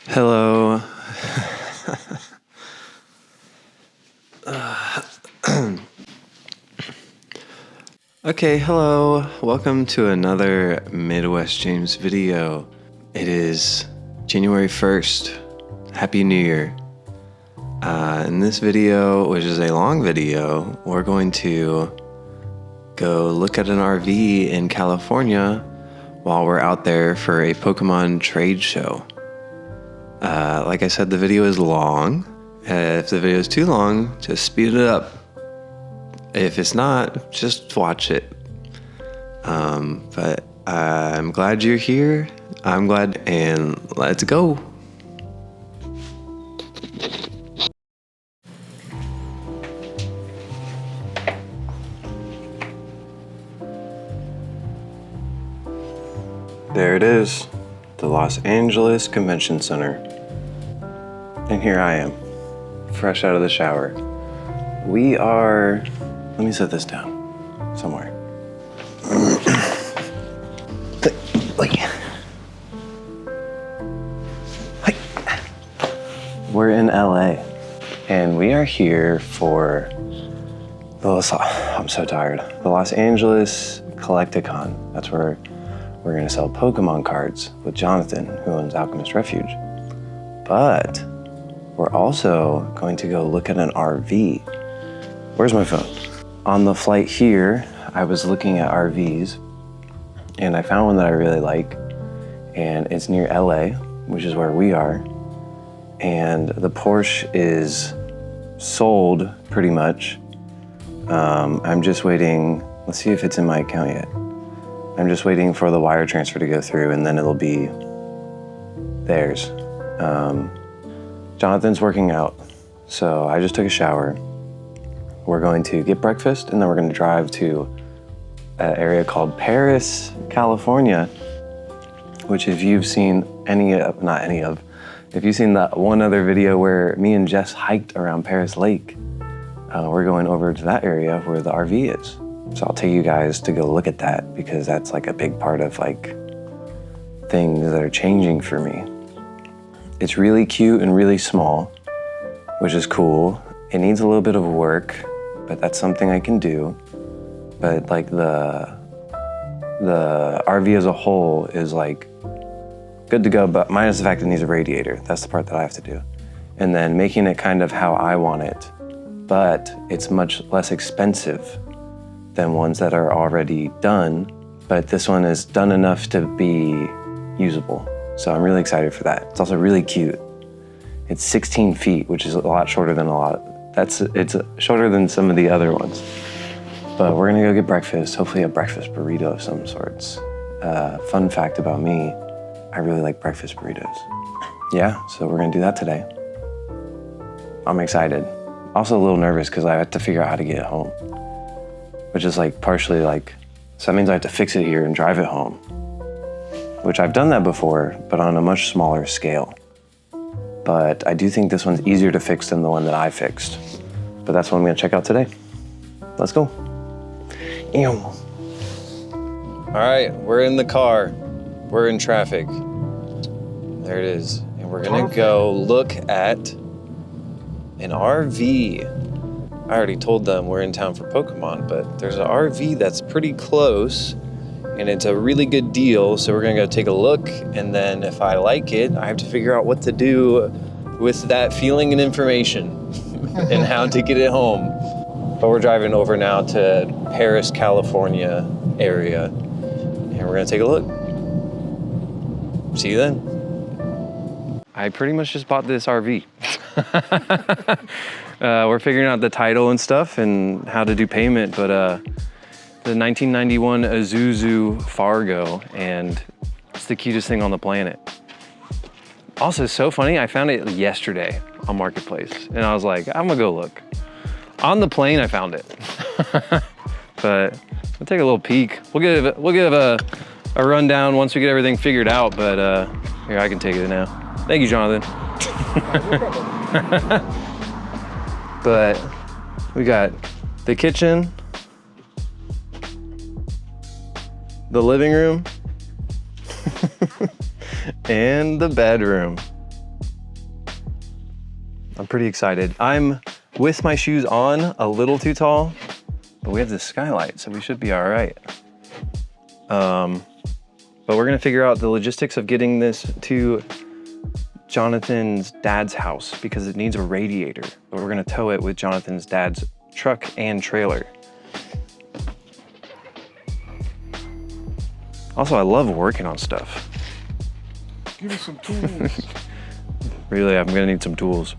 Hello. Okay, hello. Welcome to another Midwest James video. It is January 1st. Happy New Year. In this video, which is a long video, we're going to go look at an RV in California while we're out there for a Pokemon trade show. Like I said, the video is long. If the video is too long, just speed it up. If it's not, just watch it. But I'm glad you're here. I'm glad, and let's go. There it is, the Los Angeles Convention Center. And here I am, fresh out of the shower. We are, let me set this down somewhere. We're in LA, and we are here for I'm so tired. The Los Angeles Collecticon. That's where we're gonna sell Pokemon cards with Jonathan, who owns Alchemist Refuge. But we're also going to go look at an RV. Where's my phone? On the flight here, I was looking at RVs, and I found one that I really like, and it's near LA, which is where we are. And the Porsche is sold pretty much. I'm just waiting, let's see if it's in my account yet. I'm just waiting for the wire transfer to go through, and then it'll be theirs. Jonathan's working out, so I just took a shower. We're going to get breakfast, and then we're going to drive to an area called Paris, California, which if you've seen if you've seen that one other video where me and Jess hiked around Paris Lake, we're going over to that area where the RV is. So I'll take you guys to go look at that, because that's like a big part of like things that are changing for me. It's really cute and really small, which is cool. It needs a little bit of work, but that's something I can do. But like the RV as a whole is like good to go, but minus the fact it needs a radiator. That's the part that I have to do. And then making it kind of how I want it, but it's much less expensive than ones that are already done. But this one is done enough to be usable. So I'm really excited for that. It's also really cute. It's 16 feet, which is a lot shorter than it's shorter than some of the other ones. But we're gonna go get breakfast, hopefully a breakfast burrito of some sorts. Fun fact about me, I really like breakfast burritos. Yeah, so we're gonna do that today. I'm excited. Also a little nervous because I have to figure out how to get it home, which is like partially like, so that means I have to fix it here and drive it home, which I've done that before, but on a much smaller scale. But I do think this one's easier to fix than the one that I fixed. But that's what I'm gonna check out today. Let's go. Ew. All right, we're in the car. We're in traffic. There it is. And we're gonna go look at an RV. I already told them we're in town for Pokemon, but there's an RV that's pretty close, and it's a really good deal. So we're gonna go take a look, and then if I like it, I have to figure out what to do with that feeling and information and how to get it home. But we're driving over now to Paris, California area, and we're gonna take a look. See you then. I pretty much just bought this RV. We're figuring out the title and stuff and how to do payment, but the 1991 Isuzu Fargo, and it's the cutest thing on the planet. Also, so funny, I found it yesterday on Marketplace, and I was like, I'm gonna go look. On the plane, I found it. But we'll take a little peek. We'll give a rundown once we get everything figured out, but here, I can take it now. Thank you, Jonathan. But we got the kitchen, the living room, and the bedroom. I'm pretty excited. I'm with my shoes on, a little too tall, but we have the skylight, so we should be all right. But we're gonna figure out the logistics of getting this to Jonathan's dad's house because it needs a radiator, but we're gonna tow it with Jonathan's dad's truck and trailer. Also, I love working on stuff. Give me some tools. Really, I'm gonna need some tools.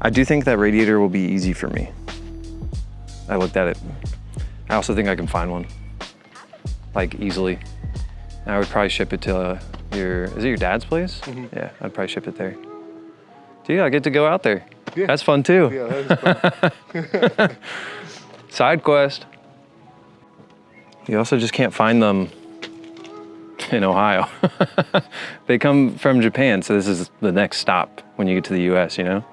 I do think that radiator will be easy for me. I looked at it. I also think I can find one, like easily. I would probably ship it to is it your dad's place? Mm-hmm. Yeah, I'd probably ship it there. Dude, I get to go out there. Yeah. That's fun too. Yeah, that is fun. Side quest. You also just can't find them in Ohio. They come from Japan, so this is the next stop when you get to the US, you know?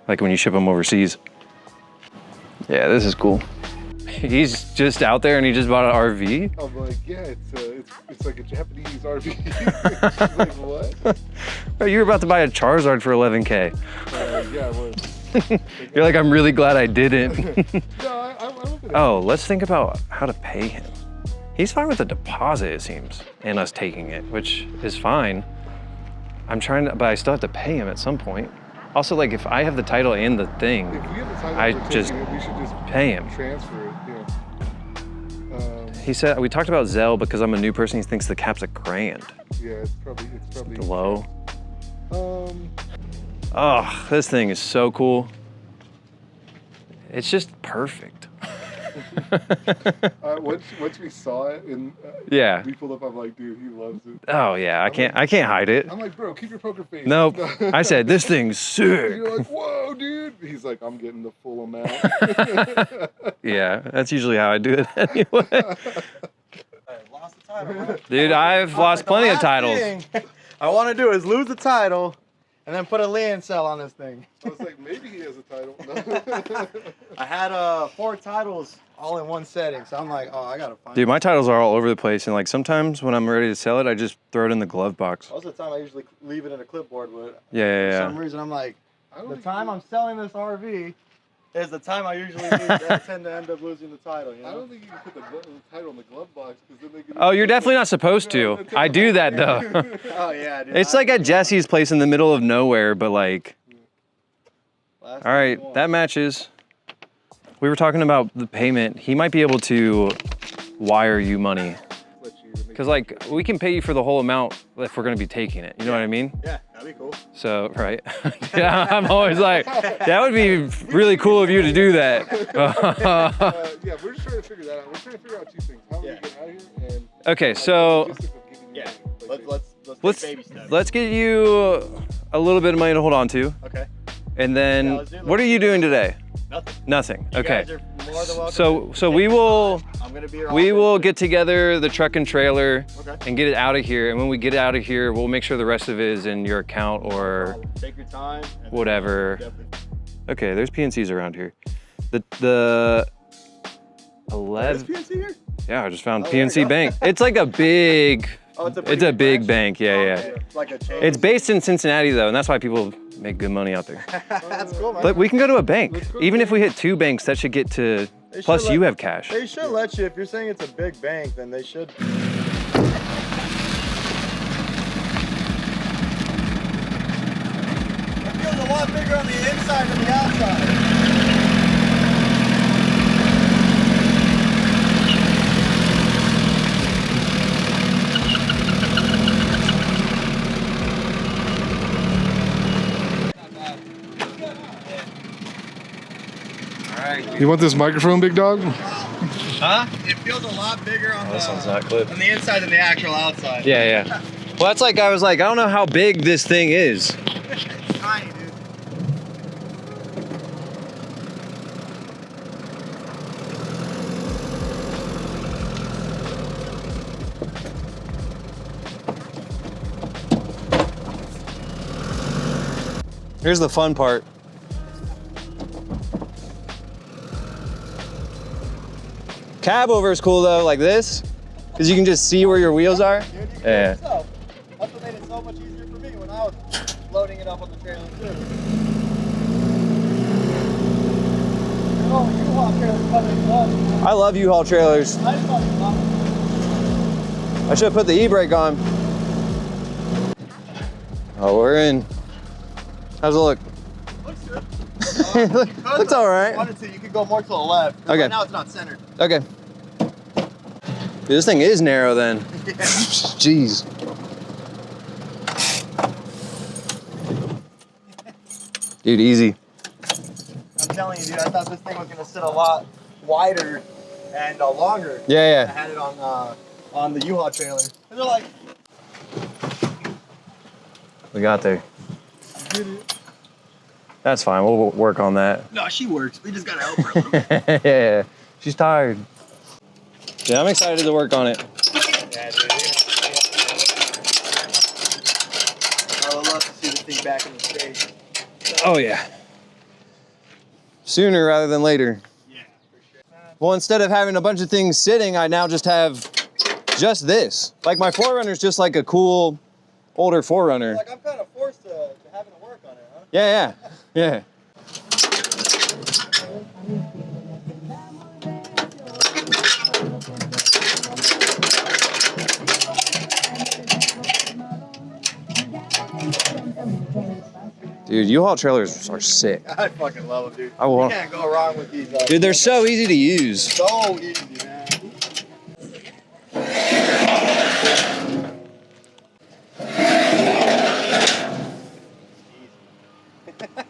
Like when you ship them overseas. Yeah, this is cool. He's just out there and he just bought an RV? I'm like, yeah, it's like a Japanese RV. She's like, what? Oh, you were about to buy a Charizard for 11K. Yeah, I was. You're like, I'm really glad I didn't. No, I'm Oh, let's think about how to pay him. He's fine with the deposit, it seems, and us taking it, which is fine. I'm trying to, but I still have to pay him at some point. Also, like, if I have the title and the thing, if we have the title I for just taking it, we should just pay him. Transfer it, yeah. He said, we talked about Zelle because I'm a new person, he thinks the cap's $1,000. Yeah, it's probably low. Oh, this thing is so cool. It's just perfect. Once we saw it and yeah, we pulled up, I'm like, dude, he loves it. Oh yeah, I can't hide it. I'm like, bro, keep your poker face. Nope. I said, this thing's sick. You're like, whoa, dude. He's like, I'm getting the full amount. Yeah, that's usually how I do it anyway. I lost the title, bro. Dude, I've lost plenty of titles. I want to do is lose the title and then put a land sell on this thing. I was like, maybe he has a title. I had 4 titles all in one setting, so I'm like, oh, I gotta find. Dude, my titles are all over the place, and like sometimes when I'm ready to sell it, I just throw it in the glove box. Most of the time, I usually leave it in a clipboard with. Yeah. For some reason, I'm like, the time I'm selling this RV is the time I usually tend to end up losing the title. You know? I don't think you can put the title in the glove box because then they can. Oh, you're definitely not supposed to. I do that though. Oh yeah, dude. It's like at Jesse's place in the middle of nowhere, but like. All right, that matches. We were talking about the payment. He might be able to wire you money. Because like, we can pay you for the whole amount if we're gonna be taking it. You know what I mean? Yeah, that'd be cool. So, right. Yeah, I'm always like, that would be really cool of you to do that. Yeah, we're just trying to figure that out. We're trying to figure out 2 things. How do we get out of here? And okay, so yeah, let's get you a little bit of money to hold on to. Okay. And then, what are you doing today? Nothing. Okay. So we will get together the truck and trailer and get it out of here. And when we get it out of here, we'll make sure the rest of it is in your account or take your time. Whatever. Okay, there's PNCs around here. The 11. Is PNC here? Yeah, I just found PNC Bank. It's like a big. Oh, it's a big bank. Yeah. It's like a chain. It's based in Cincinnati though, and that's why people make good money out there. That's cool, man. But we can go to a bank. Even if we hit 2 banks, that should get to. Plus, you have cash. They should let you. If you're saying it's a big bank, then they should. It feels a lot bigger on the inside than the outside. you want this microphone, big dog? Huh? It feels a lot bigger on This one's not clipped. the inside than the actual outside. Yeah. Well, that's like, I was like, I don't know how big this thing is. It's tiny, dude. Here's the fun part. Cab over is cool though, like this, because you can just see where your wheels are. Dude, you can do Yeah. it yourself. That's what made it so much easier for me when I was loading it up on the trailer too. I love U-Haul trailers. I should have put the e-brake on. Oh, we're in. How's it look? Looks good. Looks all right. If you wanted to, you could go more to the left. Okay. Right now it's not centered. Okay. Dude, this thing is narrow then. Yeah. Jeez. Dude, easy. I'm telling you, dude, I thought this thing was gonna sit a lot wider and longer. Yeah, I had it on the U-Haul trailer. And they're like, we got there. That's fine. We'll work on that. no, she works. We just gotta help her a little bit. Yeah, she's tired. Yeah, I'm excited to work on it. Yeah, dude. I would love to see this thing back in the States. Oh yeah. Sooner rather than later. Yeah, for sure. Well, instead of having a bunch of things sitting, I now just have just this. Like my 4Runner's just like a cool older 4Runner. Like I'm kind of forced to having to work on it, huh? Yeah, yeah, yeah. Dude, U-Haul trailers are sick. I fucking love them, dude. I will. You can't go wrong with these. Dude, they're so easy to use. So easy, man.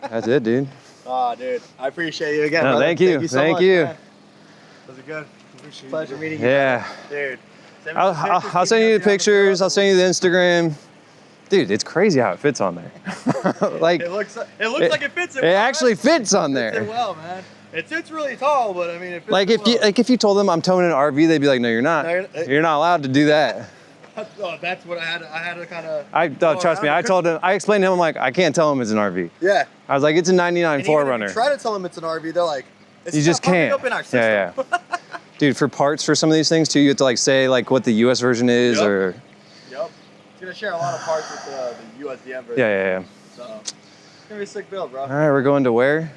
That's it, dude. Oh, dude. I appreciate you again, No, brother. thank you. So Thank much, you. man. Was it good? Pleasure meeting you. Yeah. Dude. Send me I'll some pictures, send you keep me the on pictures. I'll road. send you the Instagram. Dude, it's crazy how it fits on there. Like, It looks like it fits it it well, actually man. fits on It fits it there. well, man. It sits really tall, but I mean, it fits Like it well. if you told them I'm towing an RV, they'd be like, no, you're not. No, You're not allowed to do that. Oh, that's what I had to kind of. Trust me. I explained to him, I'm like, I can't tell them it's an RV. Yeah. I was like, it's a 99 And even if 4Runner. you try to tell them it's an RV, they're like, it's You just not popping can't. up in our system. Yeah, yeah. Dude, for parts for some of these things too, you have to like say like what the US version is Yep. or. Yep. It's gonna share a lot of parts with the USDM version. Yeah, yeah, yeah. So it's gonna be a sick build, bro. All right, we're going to where?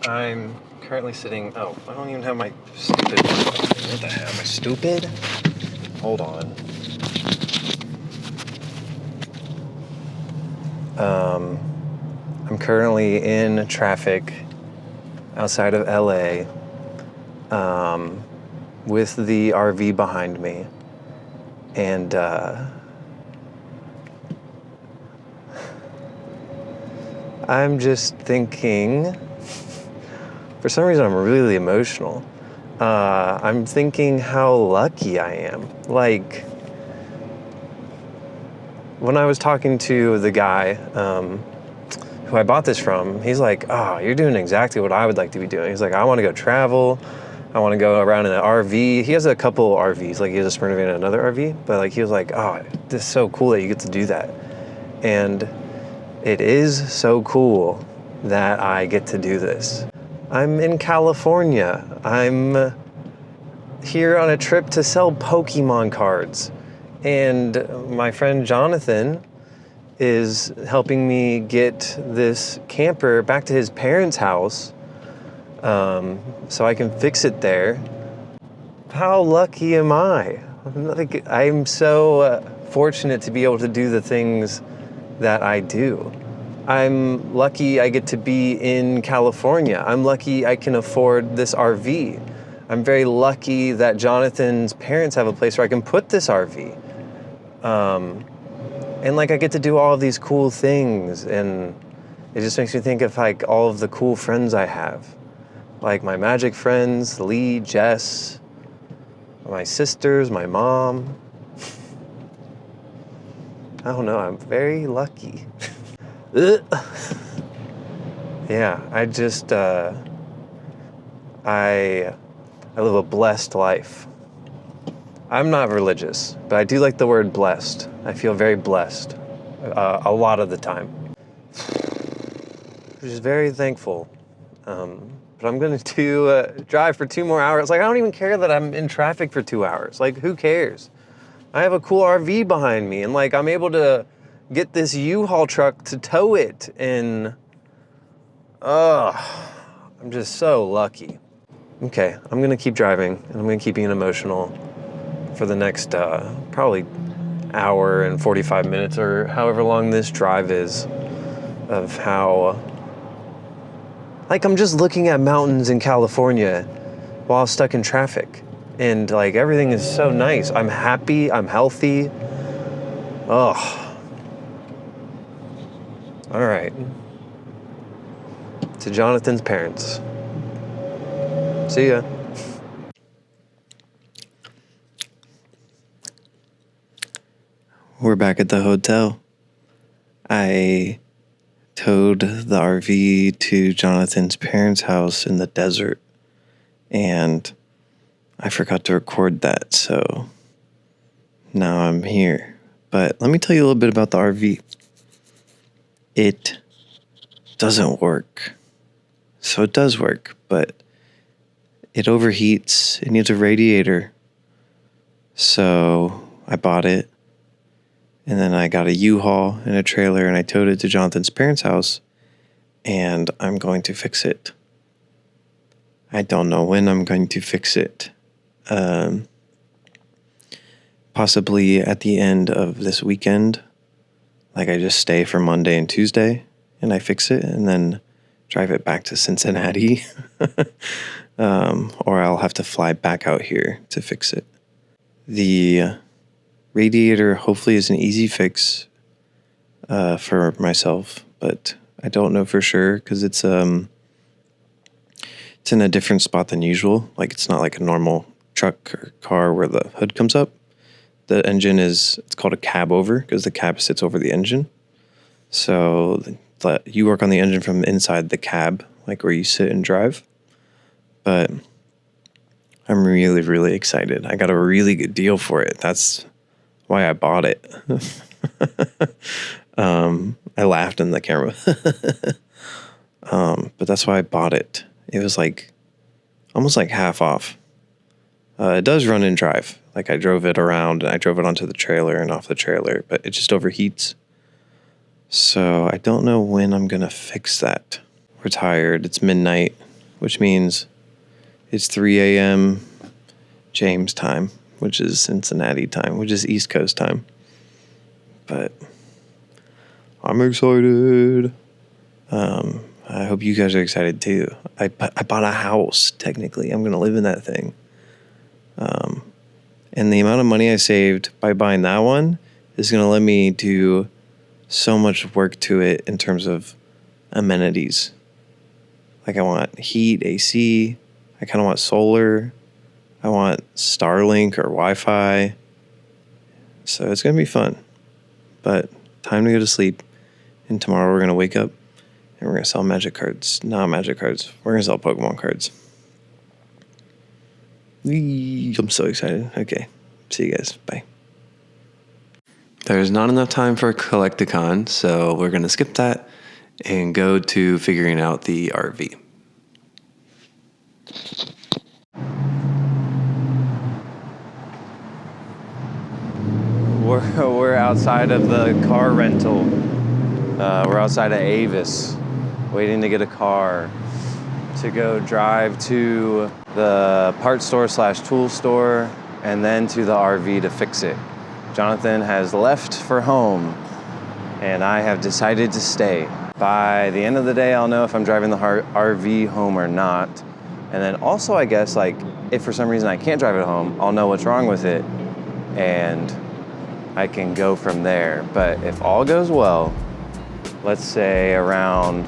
I'm currently sitting. Oh, I don't even have my stupid. What the hell? Am I stupid? Hold on. I'm currently in traffic outside of LA with the RV behind me. And I'm just thinking, for some reason I'm really emotional. I'm thinking how lucky I am. Like, when I was talking to the guy who I bought this from, he's like, oh, you're doing exactly what I would like to be doing. He's like, I want to go travel. I want to go around in an RV. He has a couple RVs, like he has a Sprinter van and another RV, but like he was like, oh, this is so cool that you get to do that. And it is so cool that I get to do this. I'm in California. I'm here on a trip to sell Pokemon cards. And my friend Jonathan is helping me get this camper back to his parents' house so I can fix it there. How lucky am I? Like, I'm so fortunate to be able to do the things that I do. I'm lucky I get to be in California. I'm lucky I can afford this RV. I'm very lucky that Jonathan's parents have a place where I can put this RV. And like I get to do all of these cool things, and it just makes me think of like all of the cool friends I have. Like my magic friends, Lee, Jess, my sisters, my mom. I don't know, I'm very lucky. Yeah, I just, I live a blessed life. I'm not religious, but I do like the word blessed. I feel very blessed a lot of the time. Just very thankful. But I'm going to drive for 2 more hours. Like, I don't even care that I'm in traffic for 2 hours. Like, who cares? I have a cool RV behind me, and like I'm able to get this U-Haul truck to tow it, and I'm just so lucky. Okay, I'm gonna keep driving and I'm gonna keep being emotional for the next probably hour and 45 minutes or however long this drive is, of how, like, I'm just looking at mountains in California while stuck in traffic. And like everything is so nice. I'm happy, I'm healthy. Oh. All right. To Jonathan's parents. See ya. We're back at the hotel. I towed the RV to Jonathan's parents' house in the desert, and I forgot to record that, so now I'm here. But let me tell you a little bit about the RV. It doesn't work. So it does work, but it overheats. It needs a radiator. So I bought it. And then I got a U-Haul and a trailer, and I towed it to Jonathan's parents' house, and I'm going to fix it. I don't know when I'm going to fix it. Possibly at the end of this weekend. Like, I just stay for Monday and Tuesday, and I fix it, and then drive it back to Cincinnati. Or I'll have to fly back out here to fix it. The radiator hopefully is an easy fix for myself, but I don't know for sure because it's in a different spot than usual. Like, it's not like a normal truck or car where the hood comes up. The engine it's called a cab over because the cab sits over the engine. So you work on the engine from inside the cab, like where you sit and drive. But I'm really, really excited. I got a really good deal for it. That's why I bought it. I laughed in the camera. But that's why I bought it. It was like almost like half off. It does run and drive. Like, I drove it around and I drove it onto the trailer and off the trailer, but it just overheats. So I don't know when I'm going to fix that. We're tired. It's midnight, which means it's 3 a.m. James time, which is Cincinnati time, which is East Coast time. But I'm excited. I hope you guys are excited too. I bought a house, technically. I'm going to live in that thing. And the amount of money I saved by buying that one is going to let me do so much work to it in terms of amenities. Like, I want heat, AC. I kind of want solar. I want Starlink or Wi-Fi. So it's going to be fun. But time to go to sleep. And tomorrow we're going to wake up and we're going to sell magic cards. Not magic cards. We're going to sell Pokemon cards. I'm so excited. Okay. See you guys. Bye. There's not enough time for Collecticon, so we're going to skip that and go to figuring out the RV. We're outside of the car rental. We're outside of Avis, waiting to get a car to go drive to the parts store / tool store and then to the RV to fix it. Jonathan has left for home and I have decided to stay. By the end of the day, I'll know if I'm driving the RV home or not. And then also, I guess, like, if for some reason I can't drive it home, I'll know what's wrong with it and I can go from there. But if all goes well, let's say around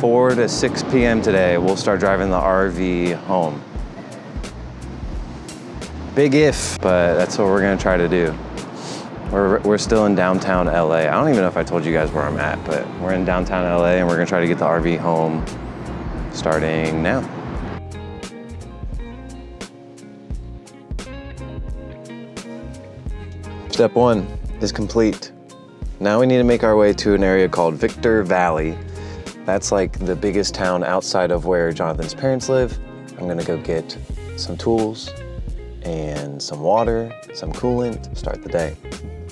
4 to 6 p.m. today, we'll start driving the RV home. Big if, but that's what we're gonna try to do. We're still in downtown LA. I don't even know if I told you guys where I'm at, but we're in downtown LA and we're gonna try to get the RV home starting now. Step 1 is complete. Now we need to make our way to an area called Victor Valley. That's like the biggest town outside of where Jonathan's parents live. I'm gonna go get some tools and some water, some coolant, start the day.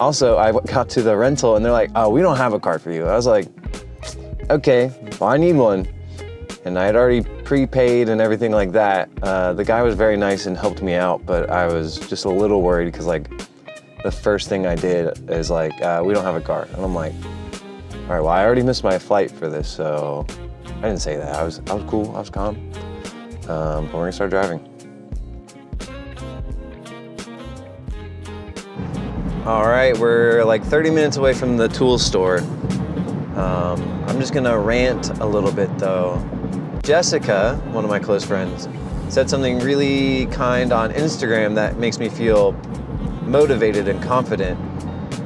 Also, I got to the rental and they're like, oh, we don't have a car for you. I was like, okay, well, I need one. and I had already prepaid and everything like that. The guy was very nice and helped me out, but I was just a little worried because like the first thing I did is like, we don't have a car. And I'm like, all right, well, I already missed my flight for this, so I didn't say that. I was cool, I was calm. But we're gonna start driving. All right, we're like 30 minutes away from the tool store. I'm just gonna rant a little bit though. Jessica, one of my close friends, said something really kind on Instagram that makes me feel motivated and confident.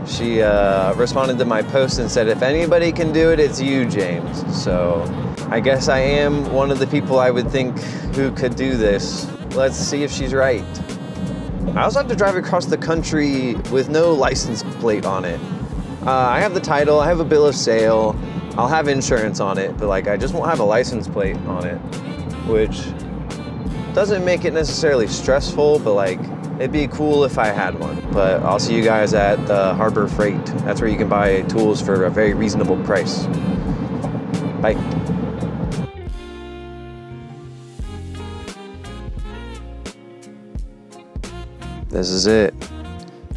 She responded to my post and said, if anybody can do it, it's you, James. So I guess I am one of the people I would think who could do this. Let's see if she's right. I also have to drive across the country with no license plate on it. I have the title, I have a bill of sale, I'll have insurance on it, but like I just won't have a license plate on it, which doesn't make it necessarily stressful, but like it'd be cool if I had one. But I'll see you guys at the Harbor Freight. That's where you can buy tools for a very reasonable price. Bye. This is it.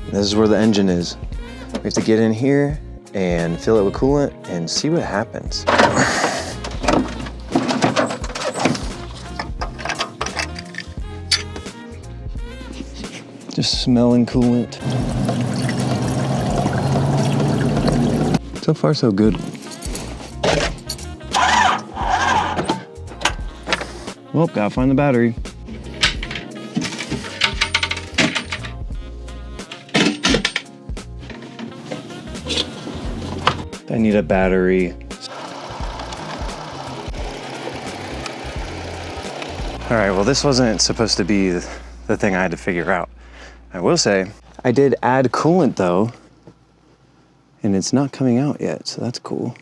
This is where the engine is. We have to get in here and fill it with coolant and see what happens. Just smelling coolant. So far, so good. Well, gotta find the battery. I need a battery. All right, well, this wasn't supposed to be the thing I had to figure out. I will say, I did add coolant though, and it's not coming out yet, so that's cool.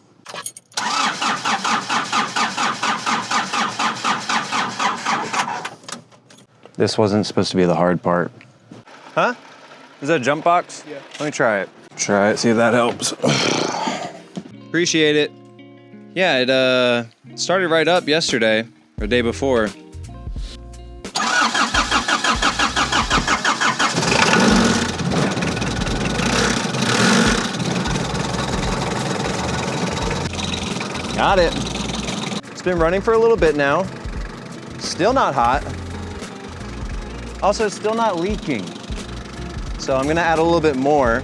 This wasn't supposed to be the hard part. Huh? Is that a jump box? Yeah. Let me try it. Try it, see if that helps. Appreciate it. Yeah, it started right up yesterday, or the day before. Got it. It's been running for a little bit now. Still not hot. Also, it's still not leaking. So I'm gonna add a little bit more.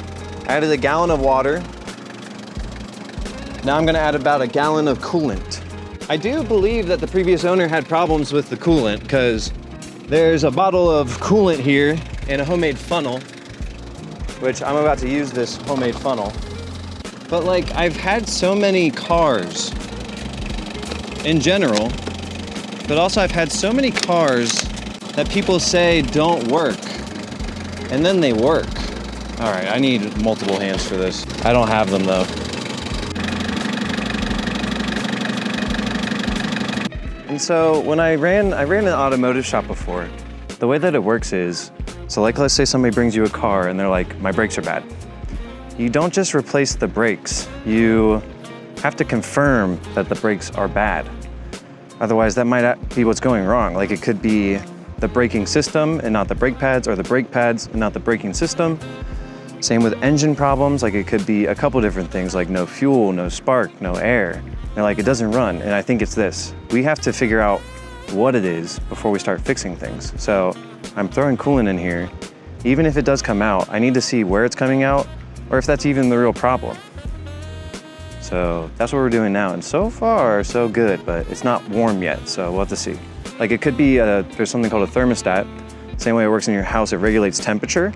I added a gallon of water. Now I'm gonna add about a gallon of coolant. I do believe that the previous owner had problems with the coolant because there's a bottle of coolant here and a homemade funnel, which I'm about to use this homemade funnel. But like, I've had so many cars in general, but also I've had so many cars that people say don't work, and then they work. All right, I need multiple hands for this. I don't have them though. And so when I ran an automotive shop before, the way that it works is, so like let's say somebody brings you a car and they're like, my brakes are bad. You don't just replace the brakes, you have to confirm that the brakes are bad. Otherwise that might be what's going wrong. Like it could be the braking system and not the brake pads, or the brake pads and not the braking system. Same with engine problems, like it could be a couple different things, like no fuel, no spark, no air. And like it doesn't run, and I think it's this. We have to figure out what it is before we start fixing things. So I'm throwing coolant in here. Even if it does come out, I need to see where it's coming out or if that's even the real problem. So that's what we're doing now, and so far, so good, but it's not warm yet, so we'll have to see. Like it could be, there's something called a thermostat. Same way it works in your house, it regulates temperature.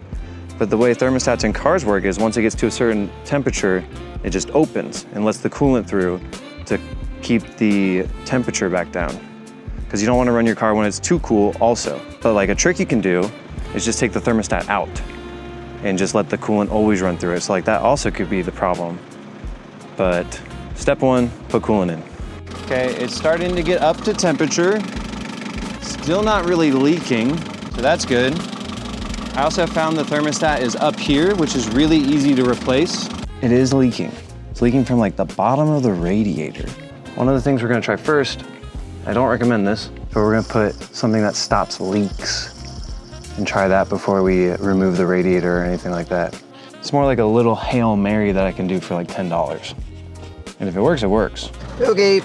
But the way thermostats in cars work is once it gets to a certain temperature, it just opens and lets the coolant through to keep the temperature back down. Because you don't want to run your car when it's too cool also. But like a trick you can do is just take the thermostat out and just let the coolant always run through it. So like that also could be the problem. But step one, put coolant in. Okay, it's starting to get up to temperature. Still not really leaking, so that's good. I also found the thermostat is up here, which is really easy to replace. It is leaking. It's leaking from like the bottom of the radiator. One of the things we're gonna try first I don't recommend this, but we're gonna put something that stops leaks and try that before we remove the radiator or anything like that. It's more like a little Hail Mary that I can do for like $10. And if it works, it works. Okay.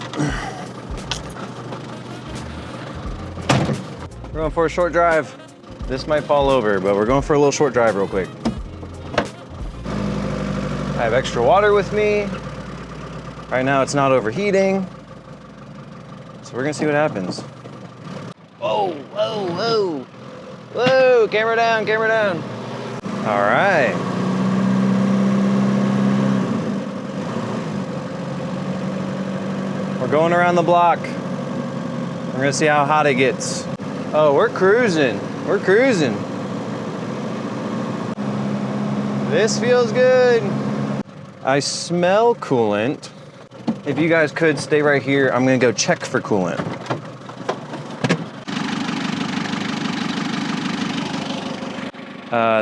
We're going for a short drive. This might fall over, but we're going for a little short drive real quick. I have extra water with me. Right now it's not overheating. So we're gonna see what happens. Whoa, whoa, whoa. Whoa, camera down, camera down. All right. We're going around the block. We're gonna see how hot it gets. Oh, we're cruising. We're cruising. This feels good. I smell coolant. If you guys could stay right here, I'm gonna go check for coolant.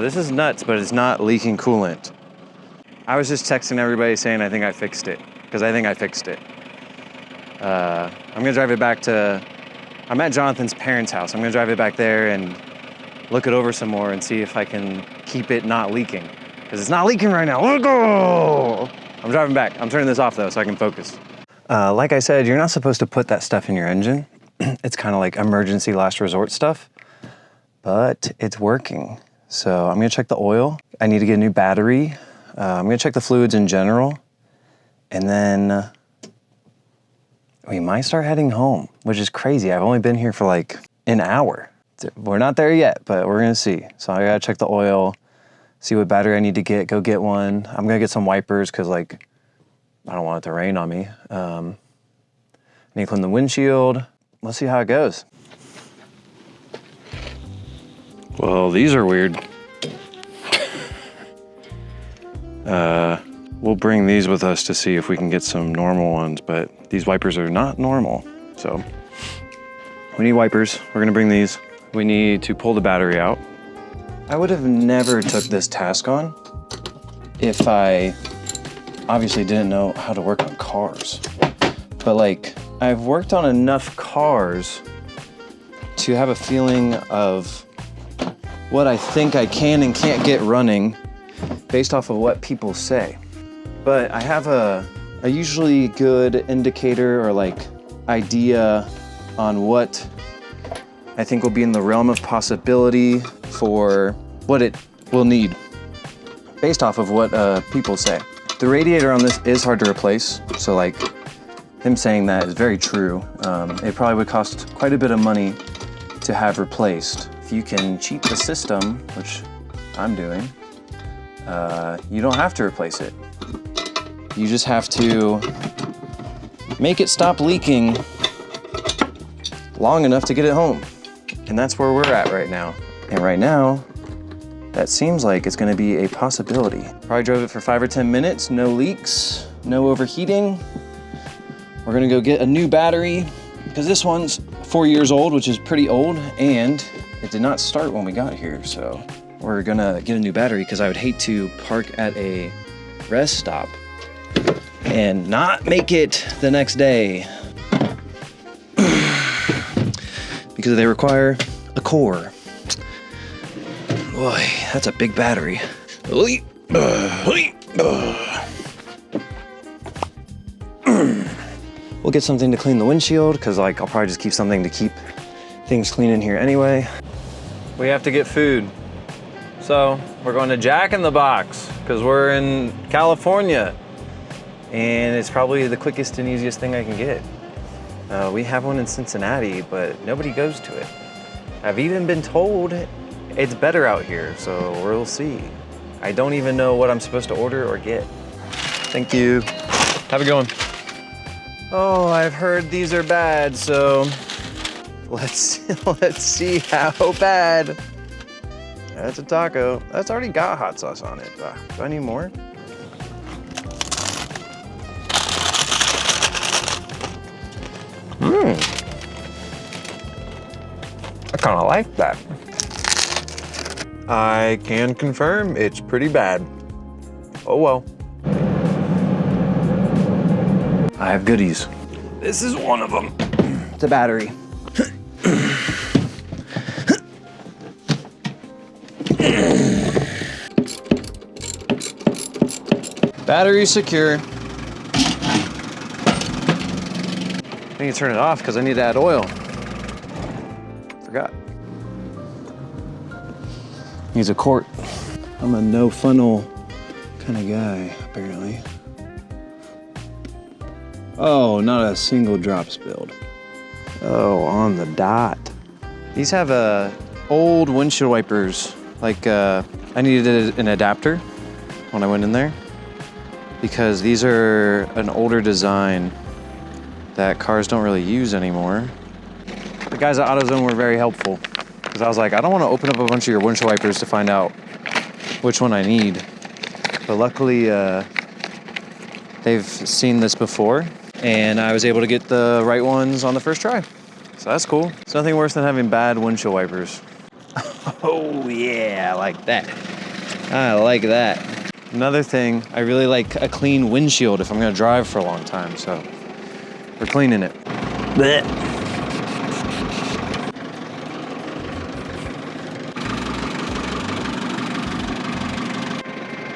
This is nuts, but it's not leaking coolant. I was just texting everybody saying I think I fixed it, because I think I fixed it. I'm gonna drive it back to, I'm at Jonathan's parents' house. I'm gonna drive it back there and look it over some more and see if I can keep it not leaking. Because it's not leaking right now. Let's go! I'm driving back. I'm turning this off though so I can focus. Like I said, you're not supposed to put that stuff in your engine. It's kind of like emergency last resort stuff, but it's working. So I'm gonna check the oil. I need to get a new battery. I'm gonna check the fluids in general. And then we might start heading home, which is crazy. I've only been here for like an hour. We're not there yet, but we're gonna see. So I gotta check the oil, see what battery I need to get, go get one. I'm gonna get some wipers because like, I don't want it to rain on me. I need to clean the windshield. Let's see how it goes. Well, these are weird. We'll bring these with us to see if we can get some normal ones, but these wipers are not normal. So we need wipers. We're gonna bring these. We need to pull the battery out. I would have never took this task on if I obviously didn't know how to work on cars. But like, I've worked on enough cars to have a feeling of what I think I can and can't get running based off of what people say. But I have a usually good indicator or like idea on what I think will be in the realm of possibility for what it will need based off of what people say. The radiator on this is hard to replace, so like him saying that is very true. It probably would cost quite a bit of money to have replaced. If you can cheat the system, which I'm doing, you don't have to replace it. You just have to make it stop leaking long enough to get it home. And that's where we're at right now. And right now, that seems like it's gonna be a possibility. Probably drove it for 5 or 10 minutes, no leaks, no overheating. We're gonna go get a new battery because this one's 4 years old, which is pretty old, and it did not start when we got here. So we're gonna get a new battery because I would hate to park at a rest stop and not make it the next day because they require a core. Boy, that's a big battery. We'll get something to clean the windshield because like I'll probably just keep something to keep things clean in here anyway. We have to get food. So we're going to Jack in the Box because we're in California and it's probably the quickest and easiest thing I can get. We have one in Cincinnati, but nobody goes to it. I've even been told it's better out here, so we'll see. I don't even know what I'm supposed to order or get. Thank you. Have a good one. Oh, I've heard these are bad, so let's see how bad. That's a taco. That's already got hot sauce on it. Do I need more? I kind of like that. I can confirm it's pretty bad. Oh well. I have goodies. This is one of them. It's a battery. Battery secure. I need to turn it off because I need to add oil. Forgot. Needs a quart. I'm a no funnel kind of guy, apparently. Oh, not a single drop spilled. Oh, on the dot. These have old windshield wipers. Like I needed an adapter when I went in there because these are an older design that cars don't really use anymore. The guys at AutoZone were very helpful because I was like, I don't want to open up a bunch of your windshield wipers to find out which one I need. But luckily, they've seen this before and I was able to get the right ones on the first try. So that's cool. It's nothing worse than having bad windshield wipers. Oh yeah, I like that. I like that. Another thing, I really like a clean windshield if I'm gonna drive for a long time, so we're cleaning it. Blech.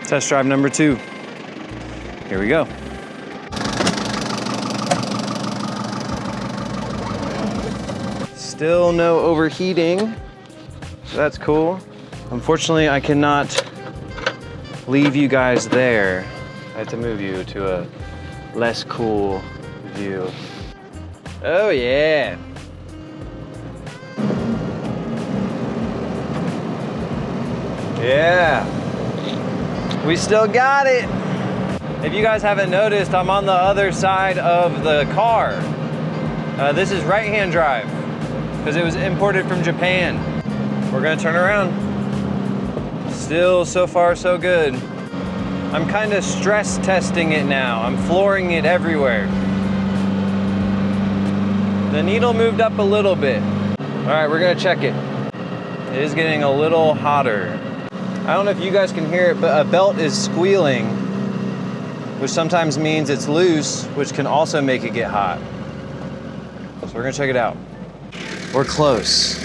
Test drive number 2. Here we go. Still no overheating. That's cool. Unfortunately, I cannot leave you guys there. I had to move you to a less cool view. Oh yeah. Yeah. We still got it. If you guys haven't noticed, I'm on the other side of the car. This is right-hand drive because it was imported from Japan. We're gonna turn around. Still, so far, so good. I'm kind of stress testing it now. I'm flooring it everywhere. The needle moved up a little bit. All right, we're gonna check it. It is getting a little hotter. I don't know if you guys can hear it, but a belt is squealing, which sometimes means it's loose, which can also make it get hot. So we're gonna check it out. We're close.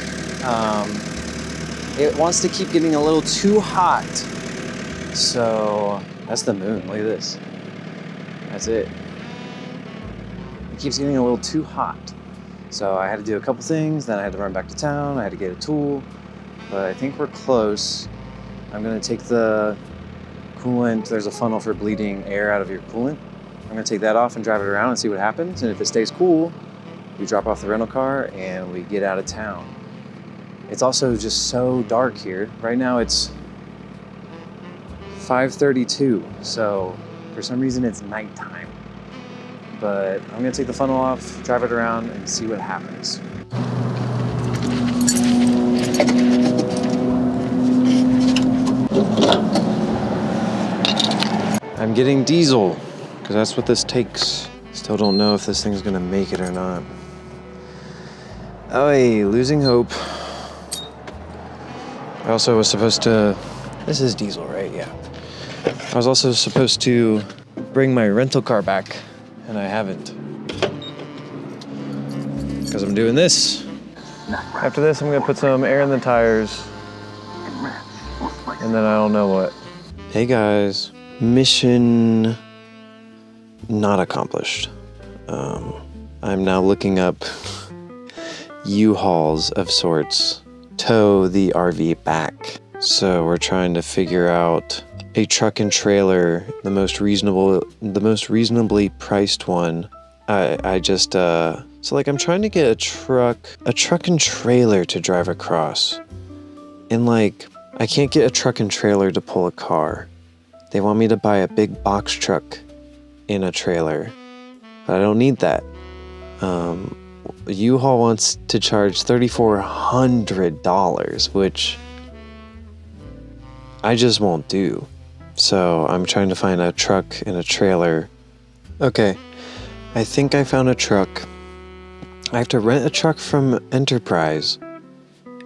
It wants to keep getting a little too hot. So that's the moon, look at this. That's it. It keeps getting a little too hot. So I had to do a couple things, then I had to run back to town, I had to get a tool, but I think we're close. I'm gonna take the coolant, there's a funnel for bleeding air out of your coolant. I'm gonna take that off and drive it around and see what happens, and if it stays cool, we drop off the rental car and we get out of town. It's also just so dark here. Right now it's 5:32, so for some reason it's nighttime. But I'm gonna take the funnel off, drive it around, and see what happens. I'm getting diesel, because that's what this takes. Still don't know if this thing's gonna make it or not. Oh, hey, losing hope. I also was supposed to, this is diesel, right? Yeah. I was also supposed to bring my rental car back, and I haven't. Because I'm doing this. After this, I'm gonna put some air in the tires, and then I don't know what. Hey guys, mission not accomplished. I'm now looking up U-Hauls of sorts, tow the RV back. So we're trying to figure out a truck and trailer, the most reasonably priced one. I'm trying to get a truck and trailer to drive across. And like, I can't get a truck and trailer to pull a car. They want me to buy a big box truck in a trailer, but I don't need that. U-Haul wants to charge $3,400, which I just won't do. So I'm trying to find a truck and a trailer. Okay, I think I found a truck. I have to rent a truck from Enterprise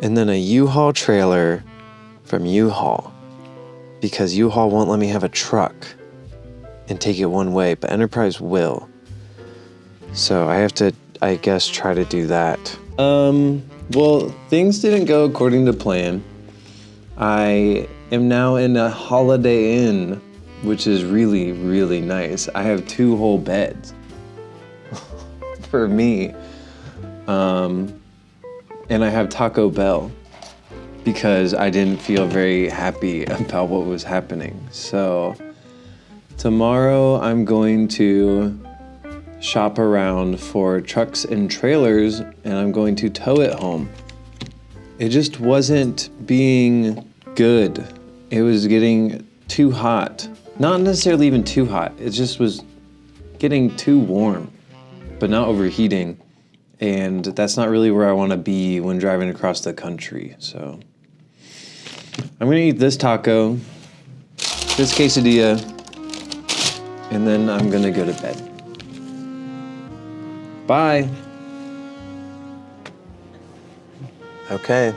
and then a U-Haul trailer from U-Haul, because U-Haul won't let me have a truck and take it one way, but Enterprise will. So I have to I guess, try to do that. Well, things didn't go according to plan. I am now in a Holiday Inn, which is really, really nice. I have 2 whole beds for me. And I have Taco Bell because I didn't feel very happy about what was happening. So tomorrow I'm going to shop around for trucks and trailers and I'm going to tow it home. It just wasn't being good. It was getting too hot. Not necessarily even too hot. It just was getting too warm, but not overheating. And that's not really where I want to be when driving across the country. So I'm gonna eat this taco, this quesadilla, and then I'm gonna go to bed. Bye. Okay.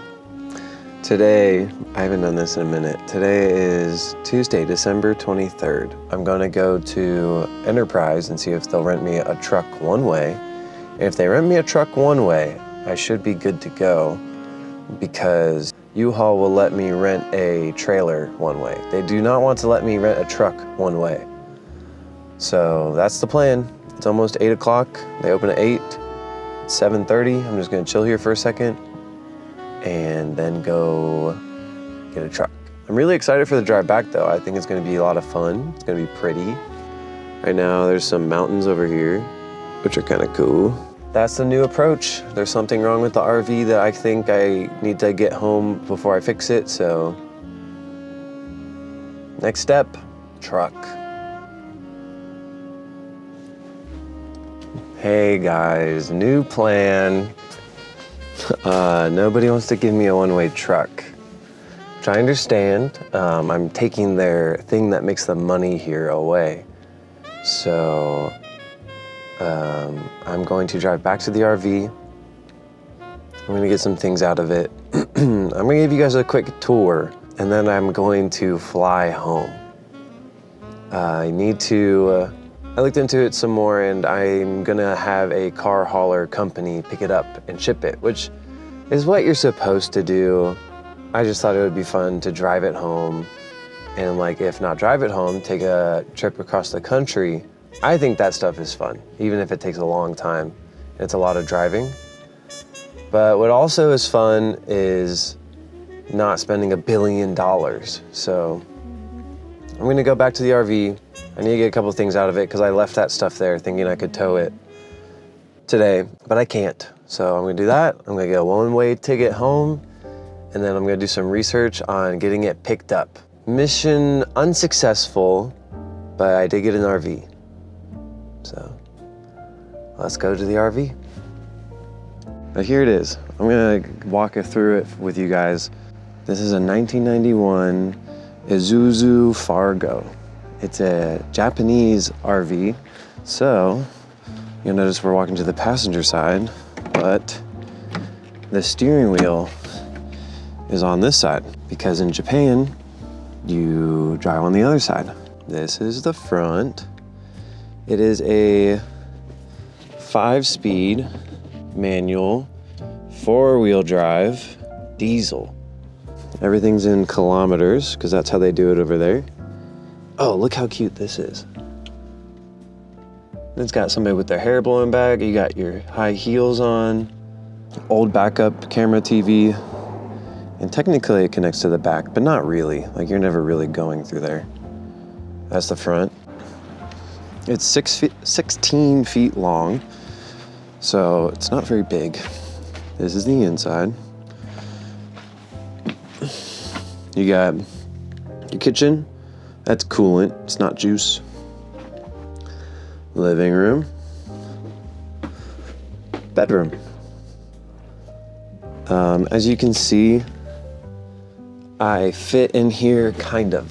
Today, I haven't done this in a minute. Today is Tuesday, December 23rd. I'm gonna go to Enterprise and see if they'll rent me a truck one way. And if they rent me a truck one way, I should be good to go because U-Haul will let me rent a trailer one way. They do not want to let me rent a truck one way. So that's the plan. It's almost 8 o'clock. They open at 8. It's 7:30. I'm just gonna chill here for a second and then go get a truck. I'm really excited for the drive back though. I think it's gonna be a lot of fun. It's gonna be pretty. Right now there's some mountains over here, which are kind of cool. That's the new approach. There's something wrong with the RV that I think I need to get home before I fix it, so. Next step, truck. Hey guys, new plan. Nobody wants to give me a one-way truck, which I understand. I'm taking their thing that makes the money here away. So, I'm going to drive back to the RV. I'm gonna get some things out of it. I'm gonna give you guys a quick tour, and then I'm going to fly home. I looked into it some more, and I'm gonna have a car hauler company pick it up and ship it, which is what you're supposed to do. I just thought it would be fun to drive it home, and like, if not drive it home, take a trip across the country. I think that stuff is fun, even if it takes a long time. It's a lot of driving. But what also is fun is not spending $1 billion. So I'm gonna go back to the RV. I need to get a couple things out of it because I left that stuff there thinking I could tow it today, but I can't. So I'm gonna do that. I'm gonna get a one-way ticket home, and then I'm gonna do some research on getting it picked up. Mission unsuccessful, but I did get an RV. So let's go to the RV. But here it is. I'm gonna walk through it with you guys. This is a 1991 Isuzu Fargo. It's a Japanese RV. So you'll notice we're walking to the passenger side, but the steering wheel is on this side because in Japan, you drive on the other side. This is the front. It is a 5-speed manual, 4-wheel drive, diesel. Everything's in kilometers because that's how they do it over there. Oh, look how cute this is. It's got somebody with their hair blowing back. You got your high heels on, old backup camera TV. And technically it connects to the back, but not really. Like, you're never really going through there. That's the front. It's 16 feet long, so it's not very big. This is the inside. You got your kitchen. That's coolant, it's not juice. Living room. Bedroom. As you can see, I fit in here, kind of.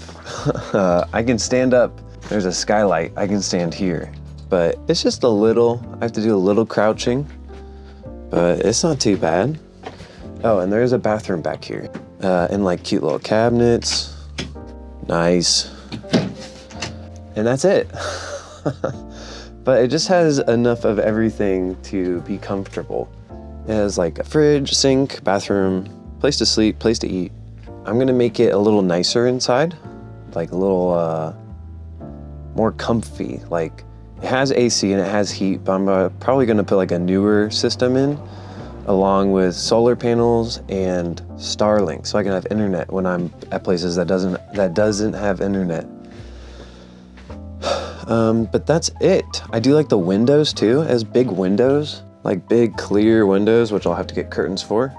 I can stand up. There's a skylight. I can stand here. But it's just a little, I have to do a little crouching, but it's not too bad. Oh, and there's a bathroom back here. And like cute little cabinets. Nice. And that's it. But it just has enough of everything to be comfortable. It has like a fridge, sink, bathroom, place to sleep, place to eat. I'm gonna make it a little nicer inside, like a little more comfy. Like it has AC and it has heat, but I'm probably gonna put like a newer system in, along with solar panels and Starlink, so I can have internet when I'm at places that doesn't have internet. But that's it. I do like the windows too. It has big windows, like big clear windows, which I'll have to get curtains for.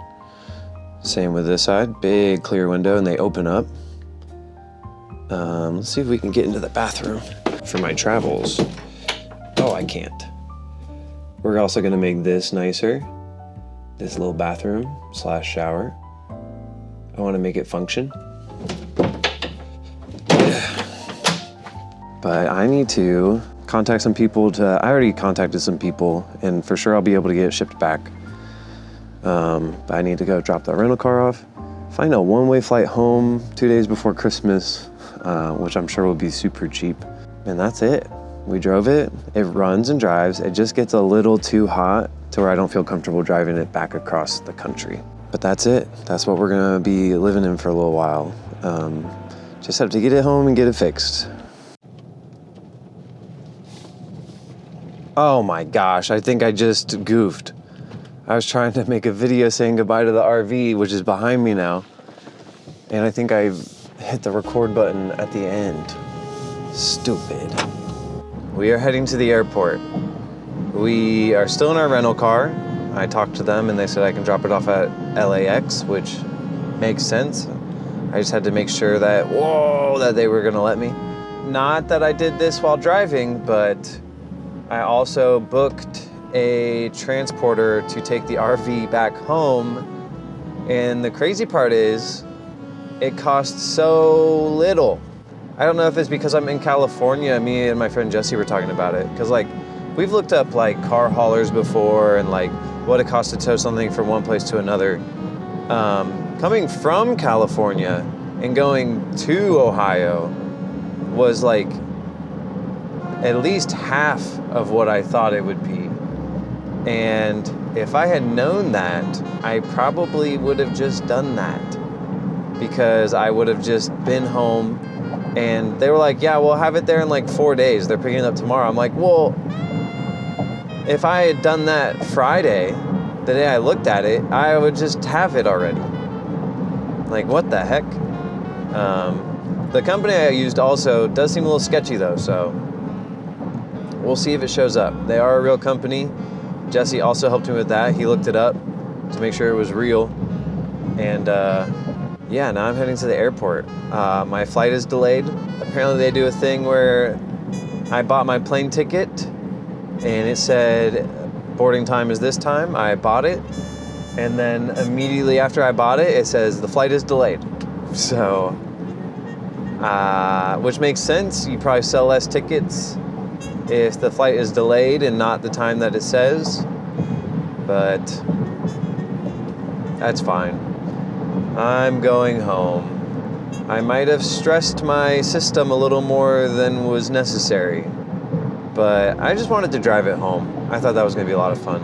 Same with this side, big clear window, and they open up. Let's see if we can get into the bathroom for my travels. Oh, I can't. We're also gonna make this nicer. This little bathroom / shower. I wanna make it function. But I need to contact some people I already contacted some people, and for sure I'll be able to get it shipped back. But I need to go drop the rental car off, find a one-way flight home 2 days before Christmas, which I'm sure will be super cheap. And that's it. We drove it, it runs and drives. It just gets a little too hot to where I don't feel comfortable driving it back across the country. But that's it. That's what we're gonna be living in for a little while. Just have to get it home and get it fixed. Oh my gosh, I think I just goofed. I was trying to make a video saying goodbye to the RV, which is behind me now. And I think I hit the record button at the end. Stupid. We are heading to the airport. We are still in our rental car. I talked to them and they said I can drop it off at LAX, which makes sense. I just had to make sure that they were gonna let me. Not that I did this while driving, but I also booked a transporter to take the RV back home. And the crazy part is, it costs so little. I don't know if it's because I'm in California. Me and my friend Jesse were talking about it. Cause like, we've looked up like car haulers before and like what it costs to tow something from one place to another. Coming from California and going to Ohio was like at least half of what I thought it would be. And if I had known that, I probably would have just done that, because I would have just been home. And they were like, yeah, we'll have it there in like 4 days. They're picking it up tomorrow. I'm like, well, if I had done that Friday, the day I looked at it, I would just have it already. Like, what the heck? The company I used also does seem a little sketchy though, so we'll see if it shows up. They are a real company. Jesse also helped me with that. He looked it up to make sure it was real. And yeah, now I'm heading to the airport. My flight is delayed. Apparently they do a thing where I bought my plane ticket and it said boarding time is this time. I bought it. And then immediately after I bought it, it says the flight is delayed. So, which makes sense. You probably sell less tickets if the flight is delayed and not the time that it says, but that's fine. I'm going home. I might have stressed my system a little more than was necessary, but I just wanted to drive it home. I thought that was gonna be a lot of fun.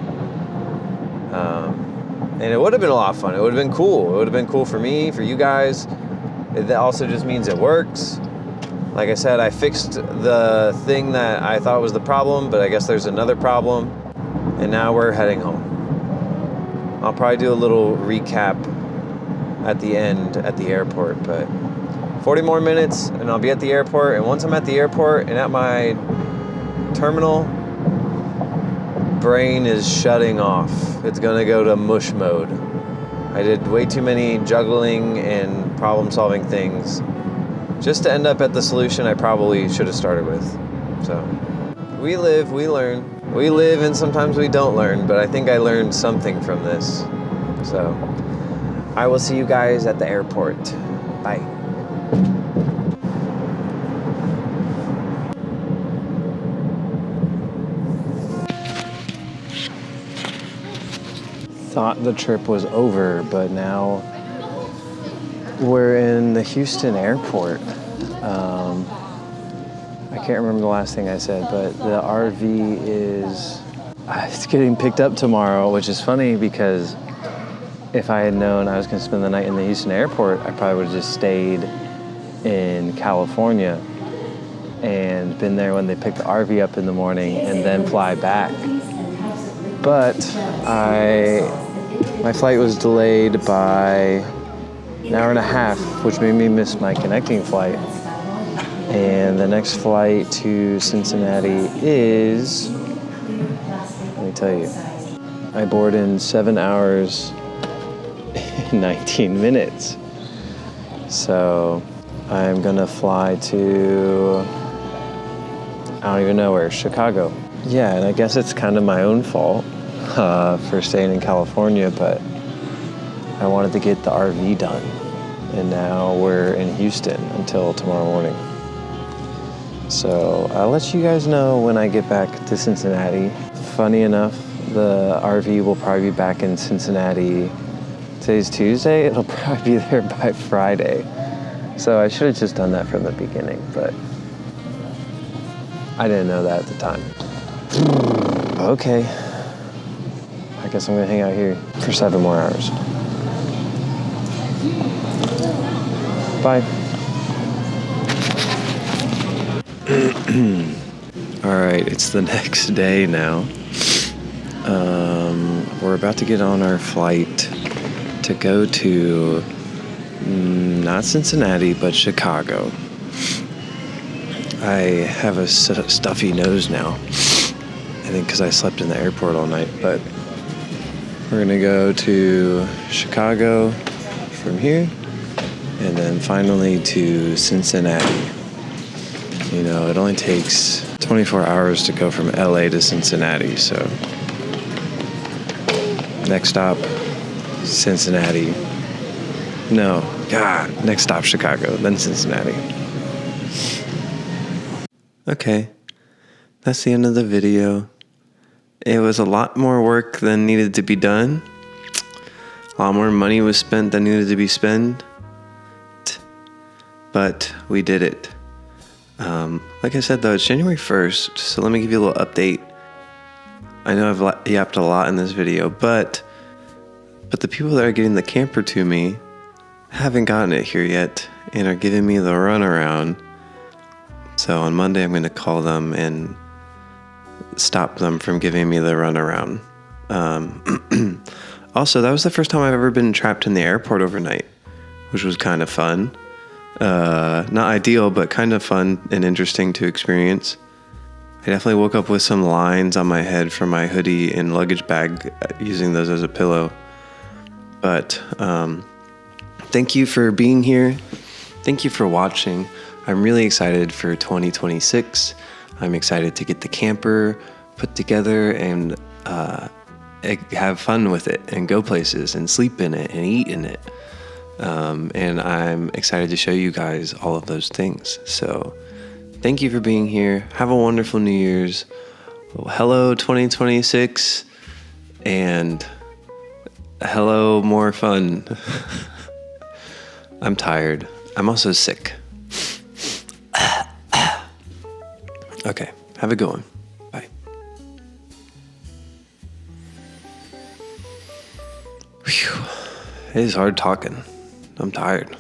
And it would have been a lot of fun. It would have been cool. It would have been cool for me, for you guys. That also just means it works. Like I said, I fixed the thing that I thought was the problem, but I guess there's another problem. And now we're heading home. I'll probably do a little recap at the end at the airport, but 40 more minutes and I'll be at the airport. And once I'm at the airport and at my terminal, brain is shutting off. It's gonna go to mush mode. I did way too many juggling and problem solving things just to end up at the solution I probably should have started with. So we live, we learn. We live and sometimes we don't learn, but I think I learned something from this. So I will see you guys at the airport. Bye. Thought the trip was over, but now we're in the Houston airport. I can't remember the last thing I said, but the RV is it's getting picked up tomorrow, which is funny because if I had known I was going to spend the night in the Houston airport, I probably would have just stayed in California and been there when they pick the RV up in the morning and then fly back. But my flight was delayed by an hour and a half, which made me miss my connecting flight. And the next flight to Cincinnati is, let me tell you, I board in 7 hours and 19 minutes. So I'm gonna fly to, I don't even know where, Chicago. Yeah, and I guess it's kind of my own fault for staying in California, but I wanted to get the RV done. And now we're in Houston until tomorrow morning. So I'll let you guys know when I get back to Cincinnati. Funny enough, the RV will probably be back in Cincinnati. Today's Tuesday, it'll probably be there by Friday. So I should have just done that from the beginning, but I didn't know that at the time. Okay, I guess I'm gonna hang out here for 7 more hours. Bye. All right, it's the next day now. We're about to get on our flight to go to not Cincinnati, but Chicago. I have a stuffy nose now. I think because I slept in the airport all night, but we're gonna go to Chicago from here and then finally to Cincinnati. You know, it only takes 24 hours to go from LA to Cincinnati, so next stop, Cincinnati. No, God, next stop, Chicago, then Cincinnati. Okay, that's the end of the video. It was a lot more work than needed to be done. A lot more money was spent than needed to be spent. But we did it. Like I said, though, it's January 1st, so let me give you a little update. I know I've yapped a lot in this video, but the people that are getting the camper to me haven't gotten it here yet and are giving me the runaround. So on Monday, I'm going to call them and stop them from giving me the runaround. Also, that was the first time I've ever been trapped in the airport overnight, which was kind of fun. Not ideal, but kind of fun and interesting to experience. I definitely woke up with some lines on my head from my hoodie and luggage bag, using those as a pillow. But thank you for being here. Thank you for watching. I'm really excited for 2026. I'm excited to get the camper put together and have fun with it and go places and sleep in it and eat in it. And I'm excited to show you guys all of those things. So thank you for being here. Have a wonderful New Year's. Hello 2026 and hello more fun. I'm tired. I'm also sick. Okay, have a good one. Bye. Whew. It is hard talking. I'm tired.